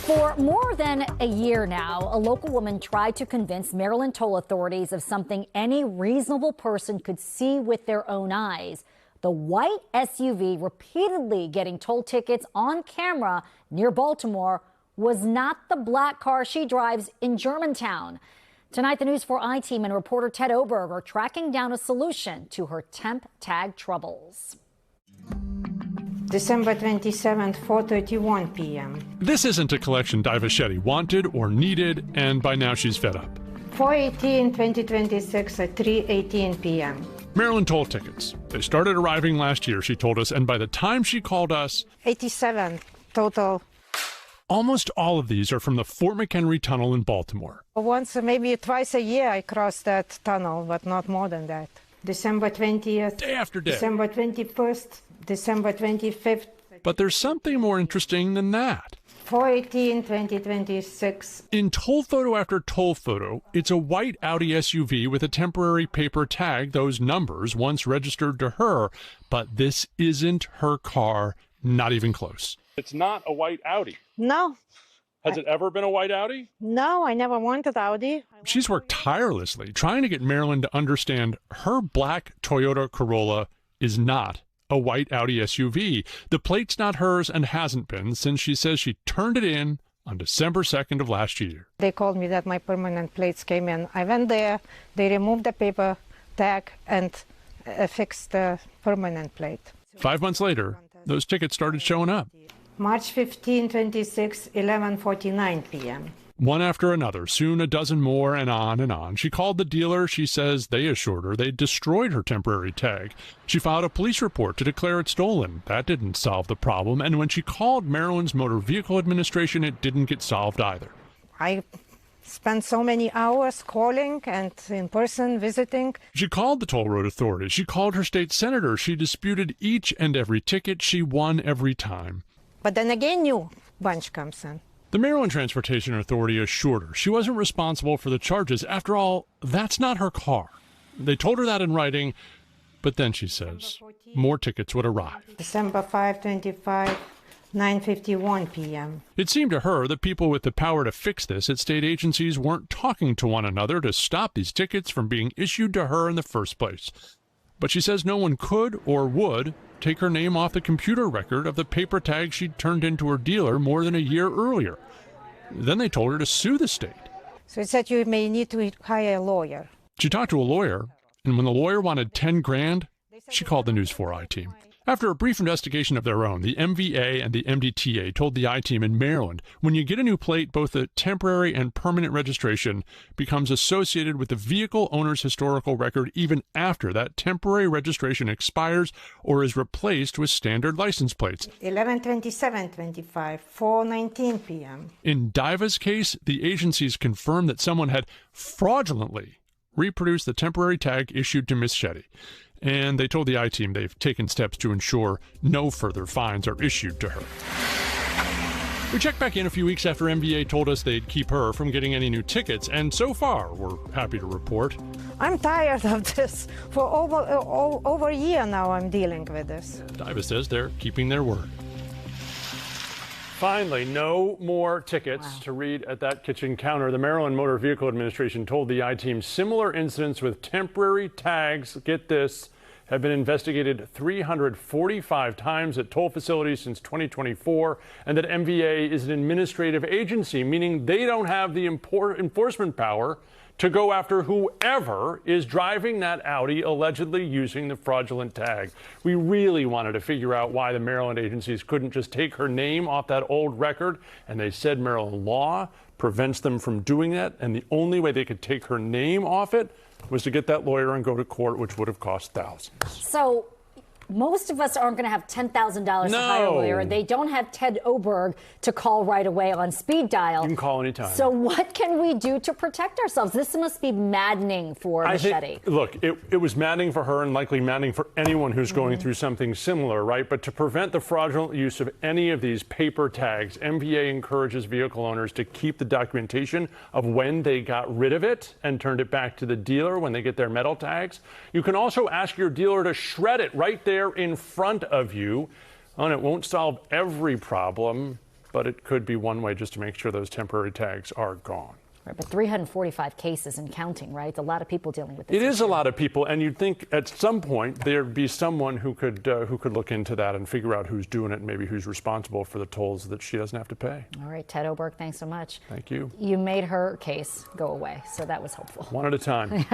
For more than a year now, a local woman tried to convince Maryland toll authorities of something any reasonable person could see with their own eyes. The white SUV repeatedly getting toll tickets on camera near Baltimore was not the black car she drives in Germantown. Tonight, the News4 I-Team and reporter Ted Oberg are tracking down a solution to her temp tag troubles. December 27th, 4:31 p.m. This isn't a collection Diva wanted or needed, and by now she's fed up. 4/18/2026 at 3:18 p.m. Maryland toll tickets. They started arriving last year, she told us, and by the time she called us, 87 total. Almost all of these are from the Fort McHenry Tunnel in Baltimore. Once, maybe twice a year I cross that tunnel, but not more than that. December 20th. Day after day. December 21st. December 25th. But there's something more interesting than that. 4/18/2026. In toll photo after toll photo, it's a white Audi SUV with a temporary paper tag, those numbers once registered to her. But this isn't her car, not even close. It's not a white Audi. No. Has it ever been a white Audi? No, I never wanted Audi. She's worked tirelessly trying to get Maryland to understand her black Toyota Corolla is not a white Audi SUV. The plate's not hers and hasn't been since she says she turned it in on December 2nd of last year. They called me that my permanent plates came in. I went there, they removed the paper tag and fixed the permanent plate. 5 months later, those tickets started showing up. March 15, 26, 11:49 p.m. One after another, soon a dozen more, and on and on. She called the dealer. She says they assured her they destroyed her temporary tag. She filed a police report to declare it stolen. That didn't solve the problem. And when she called Maryland's Motor Vehicle Administration, it didn't get solved either. I spent so many hours calling and in person visiting. She called the toll road authorities. She called her state senator. She disputed each and every ticket. She won every time. But then again, new bunch comes in. The Maryland Transportation Authority assured her she wasn't responsible for the charges. After all, that's not her car. They told her that in writing, but then she says more tickets would arrive. December 5/25, 9:51 p.m. It seemed to her that people with the power to fix this at state agencies weren't talking to one another to stop these tickets from being issued to her in the first place. But she says no one could or would take her name off the computer record of the paper tag she'd turned into her dealer more than a year earlier. Then they told her to sue the state. So it said you may need to hire a lawyer. She talked to a lawyer, and when the lawyer wanted 10 grand, she called the News4 I-Team. After a brief investigation of their own, the MVA and the MDTA told the I-Team in Maryland, when you get a new plate, both the temporary and permanent registration becomes associated with the vehicle owner's historical record even after that temporary registration expires or is replaced with standard license plates. 11/27/25, 4:19 p.m. In Diva's case, the agencies confirmed that someone had fraudulently reproduced the temporary tag issued to Miss Shetty. And they told the I-Team they've taken steps to ensure no further fines are issued to her. We checked back in a few weeks after MVA told us they'd keep her from getting any new tickets, and so far, we're happy to report, I'm tired of this. For over a year now I'm dealing with this. Diva says they're keeping their word. Finally, no more tickets to read at that kitchen counter. The Maryland Motor Vehicle Administration told the I-Team similar incidents with temporary tags, get this, have been investigated 345 times at toll facilities since 2024, and that MVA is an administrative agency, meaning they don't have the enforcement power to go after whoever is driving that Audi allegedly using the fraudulent tag. We really wanted to figure out why the Maryland agencies couldn't just take her name off that old record, and they said Maryland law prevents them from doing that, and the only way they could take her name off it was to get that lawyer and go to court, which would have cost thousands. So most of us aren't going to have $10,000 to hire a lawyer. They don't have Ted Oberg to call right away on speed dial. You can call anytime. So what can we do to protect ourselves? This must be maddening for Machete. Look, it was maddening for her and likely maddening for anyone who's going through something similar, right? But to prevent the fraudulent use of any of these paper tags, MVA encourages vehicle owners to keep the documentation of when they got rid of it and turned it back to the dealer when they get their metal tags. You can also ask your dealer to shred it right there in front of you. And it won't solve every problem, but it could be one way just to make sure those temporary tags are gone. Right, but 345 cases and counting, right? It's a lot of people dealing with this. It is a lot of people, and you'd think at some point there'd be someone who could look into that and figure out who's doing it and maybe who's responsible for the tolls that she doesn't have to pay. All right, Ted Oberg, thanks so much. Thank you. You made her case go away, so that was hopeful. One at a time.